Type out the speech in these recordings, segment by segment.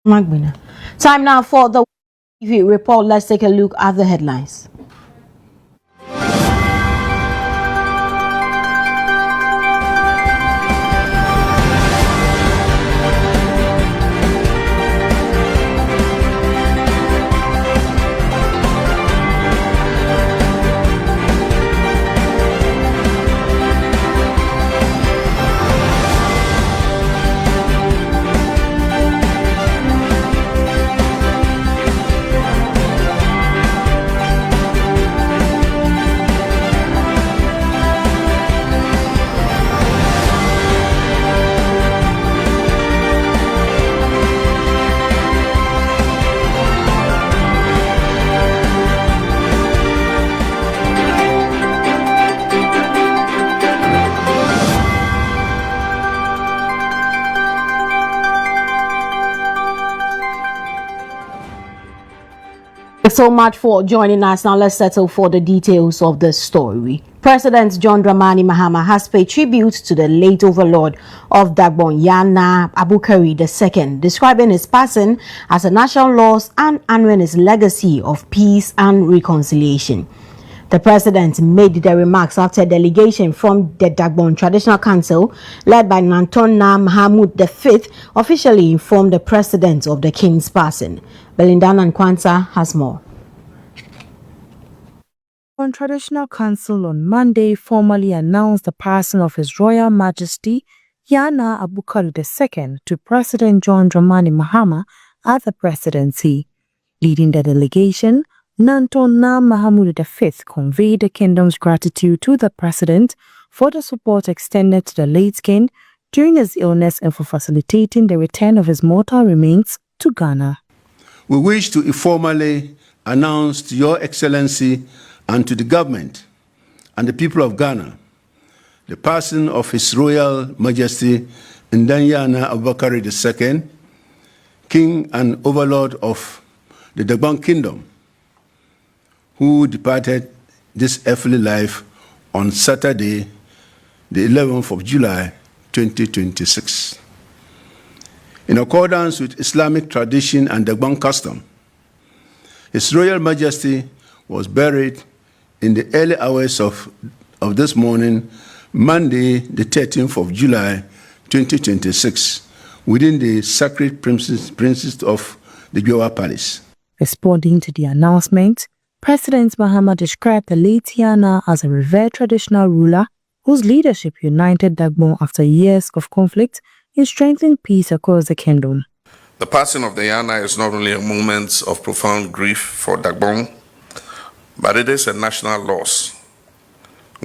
Magbina. Time now for the TV report. Let's take a look at the headlines. Thanks so much for joining us. Now let's settle for the details of the story. President John Dramani Mahama has paid tribute to the late overlord of Dagbon, Naa Oyoe Quartey II, describing his passing as a national loss and honoring his legacy of peace and reconciliation. The president made the remarks after a delegation from the Dagbon Traditional Council, led by Naa Mahmud V, officially informed the president of the king's passing. Belinda Nkwanta has more. The Traditional Council on Monday formally announced the passing of His Royal Majesty Naa Oyoe Quartey II to President John Dramani Mahama at the presidency. Leading the delegation, Naa Mahmud V conveyed the kingdom's gratitude to the president for the support extended to the late king during his illness and for facilitating the return of his mortal remains to Ghana. We wish to formally announce to Your Excellency and to the government and the people of Ghana the passing of His Royal Majesty Naa Oyoe Quartey II, King and Overlord of the Dagbon Kingdom, who departed this earthly life on Saturday, the 11th of July, 2026. In accordance with Islamic tradition and Dagbon custom, His Royal Majesty was buried in the early hours of this morning, Monday, the 13th of July, 2026, within the sacred premises of the Gyowa Palace. Responding to the announcement, President Mahama described the late Naa as a revered traditional ruler whose leadership united Dagbon after years of conflict in strengthening peace across the kingdom. The passing of the Naa is not only a moment of profound grief for Dagbon, but it is a national loss.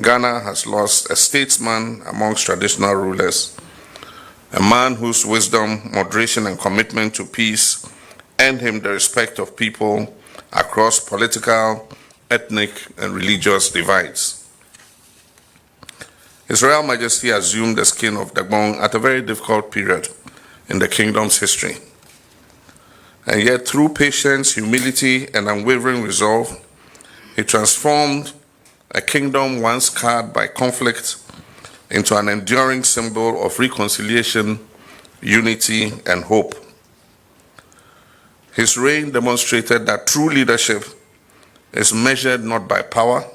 Ghana has lost a statesman amongst traditional rulers, a man whose wisdom, moderation, and commitment to peace earned him the respect of people across political, ethnic, and religious divides. His Royal Majesty assumed the skin of Dagbon at a very difficult period in the kingdom's history. And yet, through patience, humility, and unwavering resolve, he transformed a kingdom once scarred by conflict into an enduring symbol of reconciliation, unity, and hope. His reign demonstrated that true leadership is measured not by power,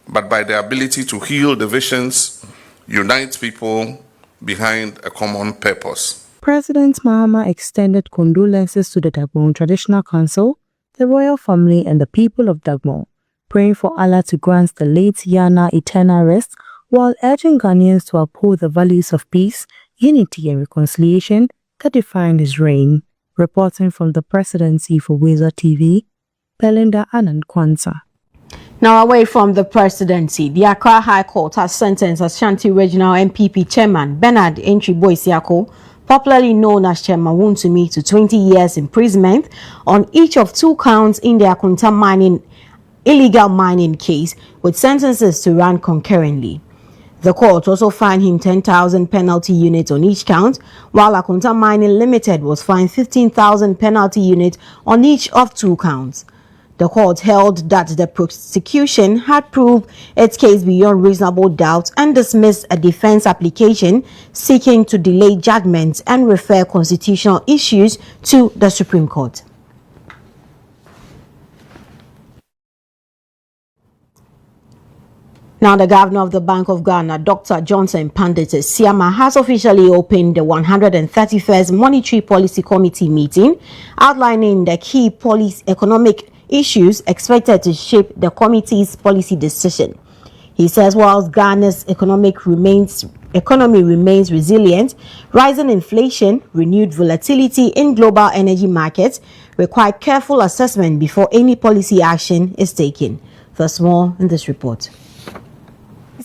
but by the ability to heal divisions, unite people behind a common purpose. President Mahama extended condolences to the Dagbon Traditional Council, the royal family, and the people of Dagbon, praying for Allah to grant the late Naa eternal rest, while urging Ghanaians to uphold the values of peace, unity, and reconciliation that defined his reign. Reporting from the presidency for WoezorTV, Belinda Nkwanta. Now away from the presidency, the Accra High Court has sentenced Ashanti Regional MPP Chairman Bernard Boisiako, popularly known as Chairman Wontumi, to 20 years imprisonment on each of 2 counts in the Akunta illegal mining case, with sentences to run concurrently. The court also fined him 10,000 penalty units on each count, while Akunta Mining Limited was fined 15,000 penalty units on each of 2 counts. The court held that the prosecution had proved its case beyond reasonable doubt and dismissed a defense application seeking to delay judgment and refer constitutional issues to the Supreme Court. Now, the governor of the Bank of Ghana, Dr. Johnson Pandit Siama, has officially opened the 131st Monetary Policy Committee meeting, outlining the key economic issues expected to shape the committee's policy decision. He says whilst Ghana's economy remains resilient, rising inflation, renewed volatility in global energy markets require careful assessment before any policy action is taken. First, more in this report.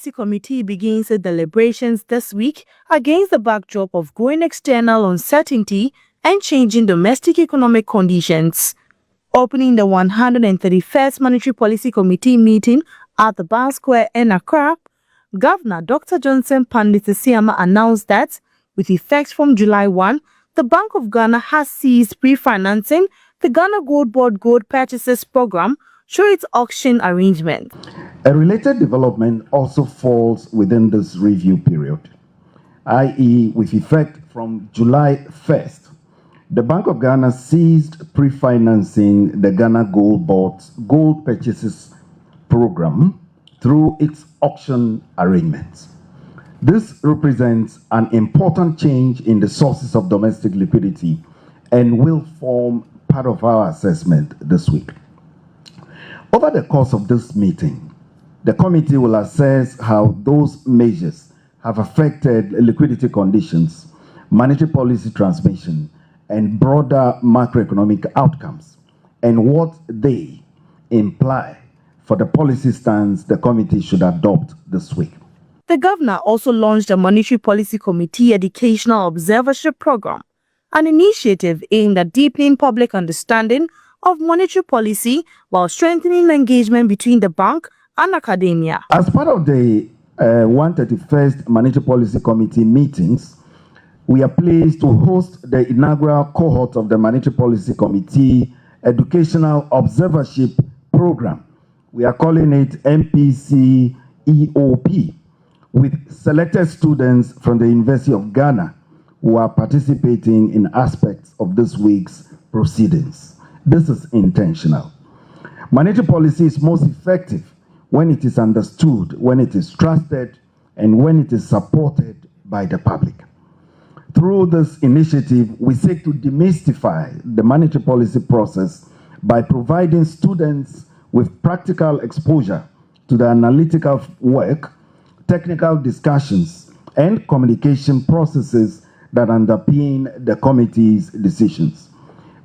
The committee begins its deliberations this week against the backdrop of growing external uncertainty and changing domestic economic conditions. Opening the 131st Monetary Policy Committee meeting at the Bar Square in Accra, Governor Dr. Johnson Pandit Siama announced that, with effect from July 1, the Bank of Ghana has ceased pre-financing the Ghana Gold Board Gold Purchases Program through its auction arrangement. A related development also falls within this review period, i.e. with effect from July 1st, the Bank of Ghana ceased pre-financing the Ghana Gold Board's Gold Purchases Program through its auction arrangements. This represents an important change in the sources of domestic liquidity and will form part of our assessment this week. Over the course of this meeting, the committee will assess how those measures have affected liquidity conditions, monetary policy transmission, and broader macroeconomic outcomes, and what they imply for the policy stance the committee should adopt this week. The governor also launched a Monetary Policy Committee Educational Observership Program, an initiative aimed at deepening public understanding of monetary policy while strengthening engagement between the bank and academia. As part of the 131st Monetary Policy Committee meetings, we are pleased to host the inaugural cohort of the Monetary Policy Committee Educational Observership Program. We are calling it MPC EOP, with selected students from the University of Ghana who are participating in aspects of this week's proceedings. This is intentional. Monetary policy is most effective when it is understood, when it is trusted, and when it is supported by the public. Through this initiative, we seek to demystify the monetary policy process by providing students with practical exposure to the analytical work, technical discussions, and communication processes that underpin the committee's decisions.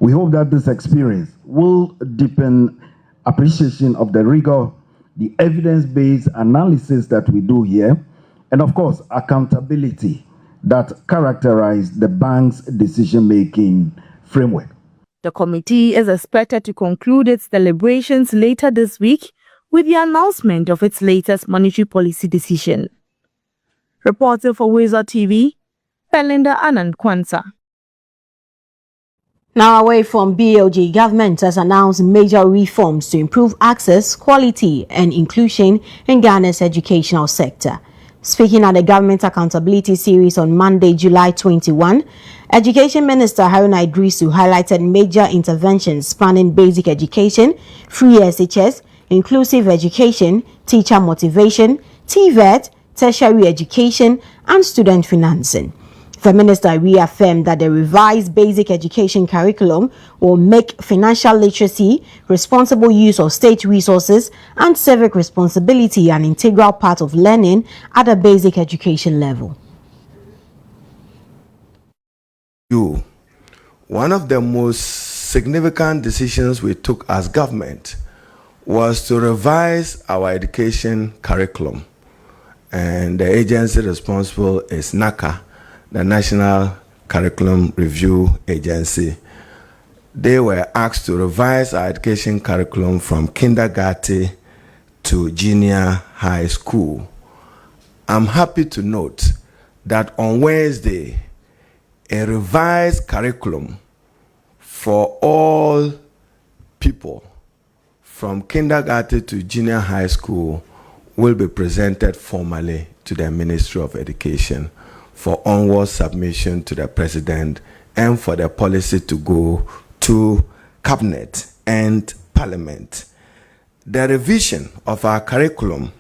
We hope that this experience will deepen appreciation of the rigor, the evidence-based analysis that we do here, and of course, accountability that characterize the bank's decision-making framework. The committee is expected to conclude its deliberations later this week with the announcement of its latest monetary policy decision. Reporting for WoezorTV, Belinda Anand-Kwanzaa. Now, away from BOG, government has announced major reforms to improve access, quality, and inclusion in Ghana's educational sector. Speaking at the Government Accountability Series on Monday, July 21, Education Minister Haruna Idrisu highlighted major interventions spanning basic education, free SHS, inclusive education, teacher motivation, TVET, tertiary education, and student financing. The minister reaffirmed that the revised basic education curriculum will make financial literacy, responsible use of state resources, and civic responsibility an integral part of learning at a basic education level. One of the most significant decisions we took as government was to revise our education curriculum, and the agency responsible is NACA, the National Curriculum Review Agency. They were asked to revise our education curriculum from kindergarten to junior high school. I'm happy to note that on Wednesday, a revised curriculum for all people from kindergarten to junior high school will be presented formally to the Ministry of Education for onward submission to the President and for the policy to go to Cabinet and Parliament. The revision of our curriculum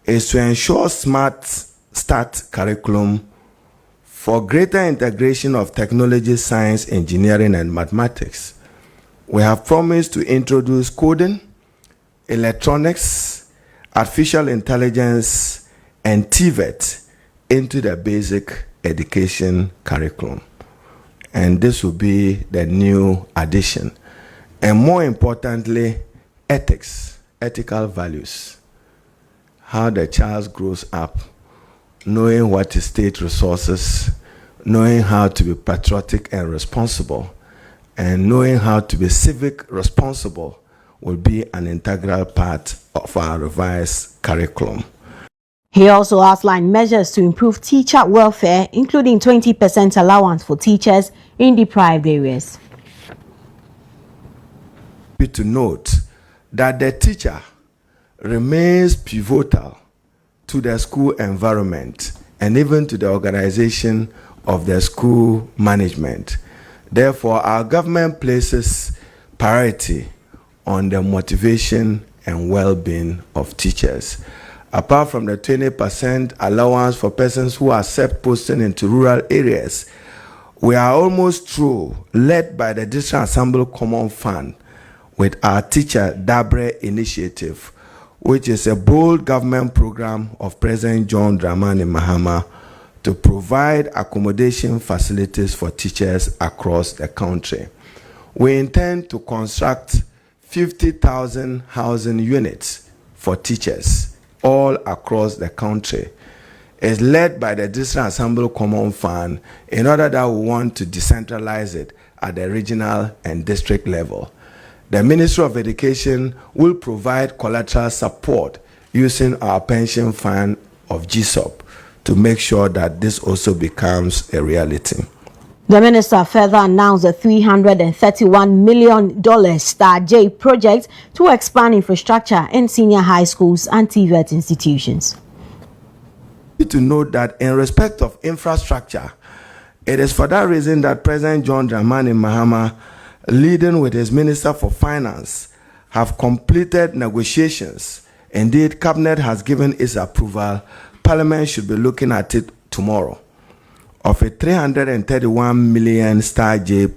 is to ensure smart start curriculum for greater integration of technology, science, engineering, and mathematics. We have promised to introduce coding, electronics, artificial intelligence, and TVET into the basic education curriculum. And this will be the new addition. And more importantly, ethics, ethical values. How the child grows up, knowing what is state resources, knowing how to be patriotic and responsible, and knowing how to be civic responsible will be an integral part of our revised curriculum. He also outlined measures to improve teacher welfare, including 20% allowance for teachers in deprived areas. To note that the teacher remains pivotal to the school environment and even to the organization of the school management. Therefore, our government places priority on the motivation and well-being of teachers. Apart from the 20% allowance for persons who accept posting into rural areas, we are almost through, led by the District Assembly Common Fund, with our Teacher Dabre initiative, which is a bold government program of President John Dramani Mahama to provide accommodation facilities for teachers across the country. We intend to construct 50,000 housing units for teachers all across the country. It's led by the District Assembly Common Fund in order that we want to decentralize it at the regional and district level. The Ministry of Education will provide collateral support using our pension fund of GSOP to make sure that this also becomes a reality. The minister further announced a $331 million Star J project to expand infrastructure in senior high schools and TVET institutions. To note that in respect of infrastructure, it is for that reason that President John Dramani Mahama, leading with his Minister for Finance, have completed negotiations. Indeed, Cabinet has given its approval. Parliament should be looking at it tomorrow, of a 331 million Star J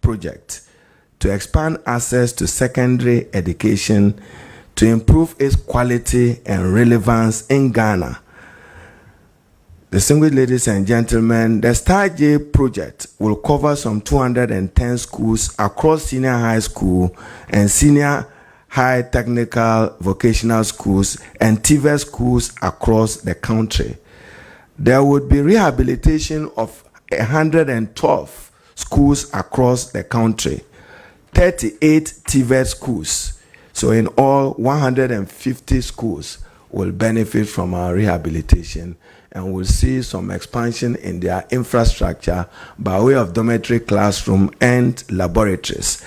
project to expand access to secondary education, to improve its quality and relevance in Ghana. Distinguished ladies and gentlemen, the Star J project will cover some 210 schools across senior high school and senior high technical vocational schools and TVET schools across the country. There would be rehabilitation of 112 schools across the country, 38 TVET schools. So in all, 150 schools will benefit from our rehabilitation, and we'll see some expansion in their infrastructure by way of dormitory, classroom, and laboratories.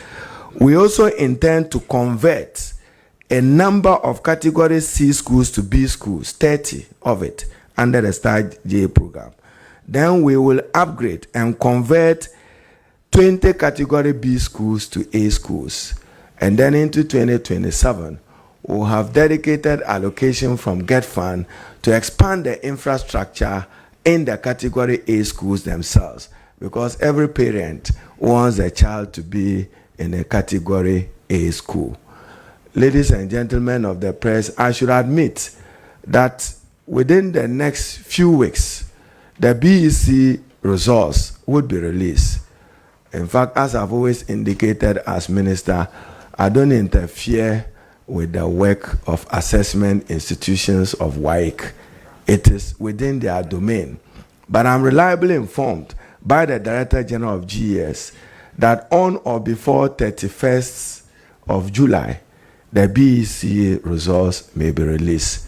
We also intend to convert a number of Category C schools to B schools, 30 of it, under the Star J program. Then we will upgrade and convert 20 Category B schools to A schools. And then into 2027, we'll have dedicated allocation from GET Fund to expand the infrastructure in the Category A schools themselves, because every parent wants a child to be in a Category A school. Ladies and gentlemen of the press, I should admit that within the next few weeks, the BEC results would be released. In fact, as I've always indicated as minister, I don't interfere with the work of assessment institutions of WAEC. It is within their domain. But I'm reliably informed by the Director General of GES that on or before 31st of July, the BEC results may be released.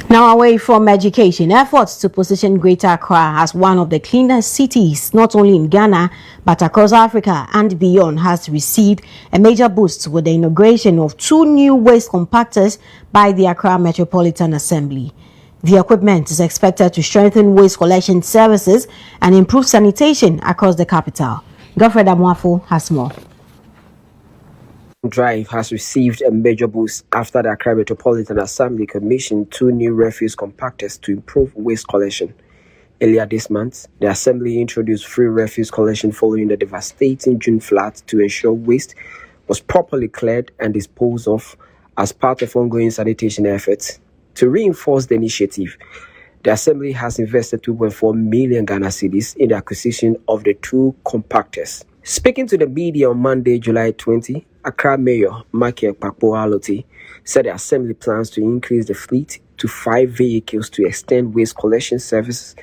Now, away from education, efforts to position Greater Accra as one of the cleanest cities, not only in Ghana, but across Africa and beyond, has received a major boost with the inauguration of 2 new waste compactors by the Accra Metropolitan Assembly. The equipment is expected to strengthen waste collection services and improve sanitation across the capital. Godfred Amwafo has more. Drive has received a major boost after the Accra Metropolitan Assembly commissioned 2 new refuse compactors to improve waste collection. Earlier this month, the Assembly introduced free refuse collection following the devastating June flood to ensure waste was properly cleared and disposed of as part of ongoing sanitation efforts. To reinforce the initiative, the Assembly has invested 2.4 million Ghana cedis in the acquisition of the 2 compactors. Speaking to the media on Monday, July 20, Accra Mayor Naa Oyoe Quartey said the Assembly plans to increase the fleet to 5 vehicles to extend waste collection services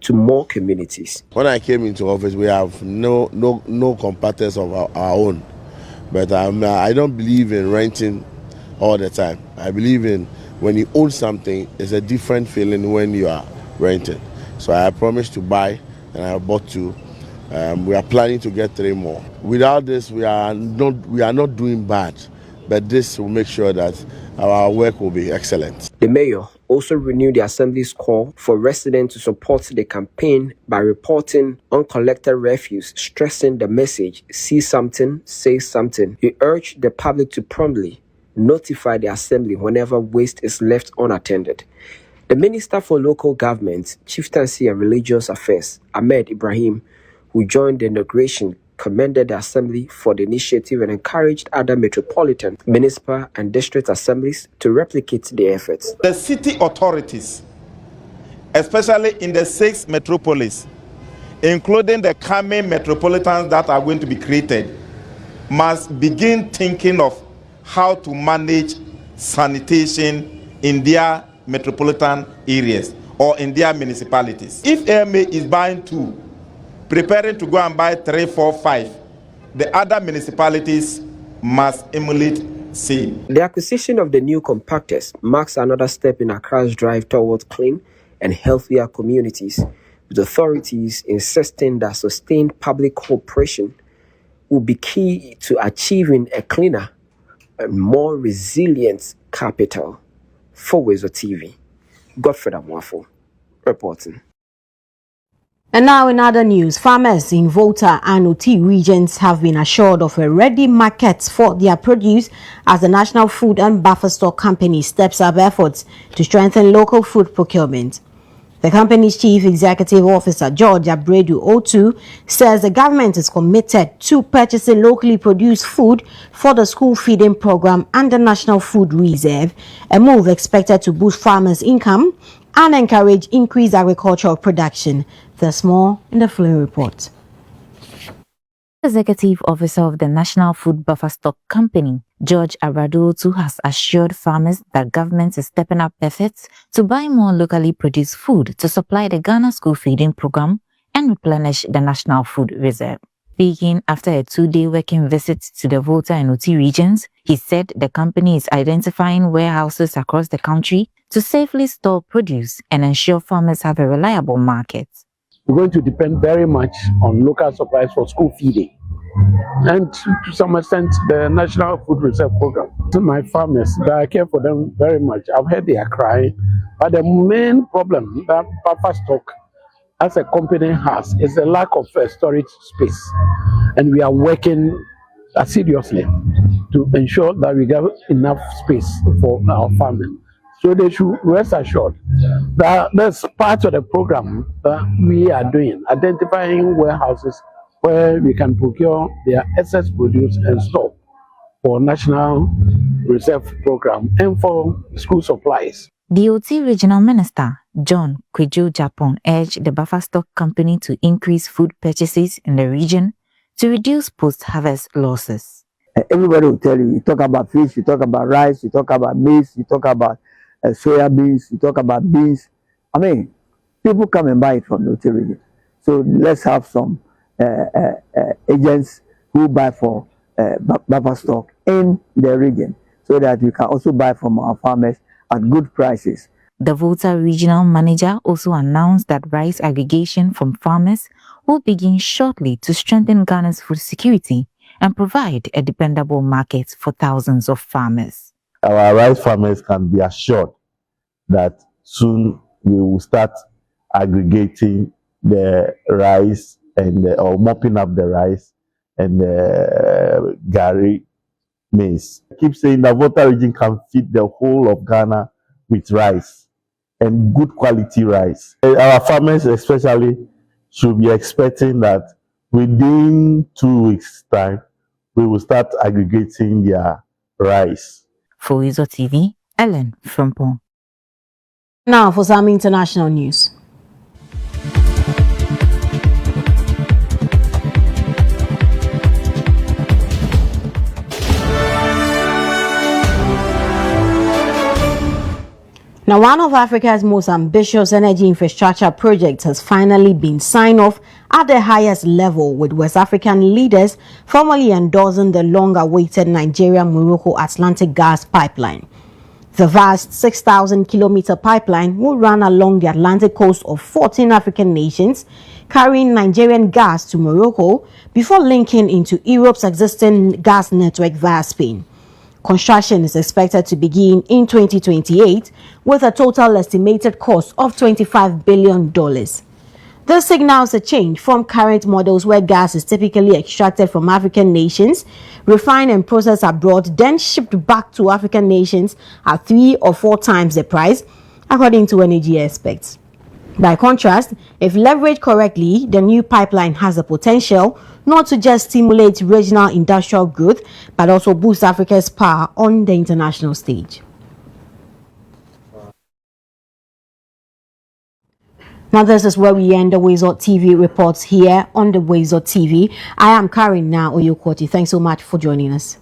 to more communities. When I came into office, we have no compactors of our own, but I don't believe in renting all the time. I believe in when you own something, it's a different feeling when you are renting. So I promised to buy, and I bought 2. We are planning to get 3 more. Without this, we are not doing bad, but this will make sure that our work will be excellent. The mayor also renewed the Assembly's call for residents to support the campaign by reporting uncollected refuse, stressing the message, see something, say something. He urged the public to promptly notify the Assembly whenever waste is left unattended. The Minister for Local Government, Chieftaincy and Religious Affairs, Ahmed Ibrahim, who joined the inauguration, commended the Assembly for the initiative and encouraged other metropolitan, municipal and district assemblies to replicate the efforts. The city authorities, especially in the 6 metropolis, including the coming metropolitans that are going to be created, must begin thinking of how to manage sanitation in their metropolitan areas or in their municipalities. If AMA is buying 2, preparing to go and buy 3, 4, 5, the other municipalities must emulate same. The acquisition of the new compactors marks another step in Accra's drive towards clean and healthier communities, with authorities insisting that sustained public cooperation will be key to achieving a cleaner and more resilient capital. For WoezorTV, Godfred Amwafo reporting. And now in other news, farmers in Volta and Oti regions have been assured of a ready market for their produce as the National Food and Buffer Stock Company steps up efforts to strengthen local food procurement. The company's Chief Executive Officer, George Abredu Otu, says the government is committed to purchasing locally produced food for the school feeding program and the National Food Reserve, a move expected to boost farmers' income and encourage increased agricultural production. There's more in the following report. Executive Officer of the National Food Buffer Stock Company, George Abredu Otu, has assured farmers that government is stepping up efforts to buy more locally produced food to supply the Ghana School Feeding Program and replenish the National Food Reserve. Speaking after a 2-day working visit to the Volta and Oti regions, he said the company is identifying warehouses across the country to safely store produce and ensure farmers have a reliable market. We're going to depend very much on local supplies for school feeding and to some extent the National Food Reserve Program. To my farmers, I care for them very much. I've heard they are crying, but the main problem that buffer stock as a company has is the lack of storage space, and we are working assiduously to ensure that we get enough space for our farming. So they should rest assured that that's part of the program that we are doing, identifying warehouses where we can procure their excess produce and store for National Reserve Program and for school supplies. The OT Regional Minister, John Kwejo Japon, urged the Buffer Stock Company to increase food purchases in the region to reduce post-harvest losses. Everybody will tell you, you talk about fish, you talk about rice, you talk about maize, you talk about soya beans, you talk about beans. I mean, people come and buy it from the OT region. So let's have some agents who buy for buffer stock in the region so that we can also buy from our farmers at good prices. The Volta regional manager also announced that rice aggregation from farmers will begin shortly to strengthen Ghana's food security and provide a dependable market for thousands of farmers. Our rice farmers can be assured that soon we will start aggregating the rice and or mopping up the rice and the gari maize. I keep saying the Volta region can feed the whole of Ghana with rice and good quality rice. Our farmers especially should be expecting that within 2 weeks' time, we will start aggregating their rice. For WoezorTV, Ellen from Pong. Now for some international news. Now, one of Africa's most ambitious energy infrastructure projects has finally been signed off at the highest level, with West African leaders formally endorsing the long-awaited Nigeria-Morocco Atlantic gas pipeline. The vast 6,000-kilometer pipeline will run along the Atlantic coast of 14 African nations, carrying Nigerian gas to Morocco before linking into Europe's existing gas network via Spain. Construction is expected to begin in 2028 with a total estimated cost of $25 billion. This signals a change from current models where gas is typically extracted from African nations, refined and processed abroad, then shipped back to African nations at 3 or 4 times the price, according to energy experts. By contrast, if leveraged correctly, the new pipeline has the potential not to just stimulate regional industrial growth, but also boost Africa's power on the international stage. Now, this is where we end the WoezorTV reports here on the Woezor TV. I am Naa Oyoe Quartey. Thanks so much for joining us.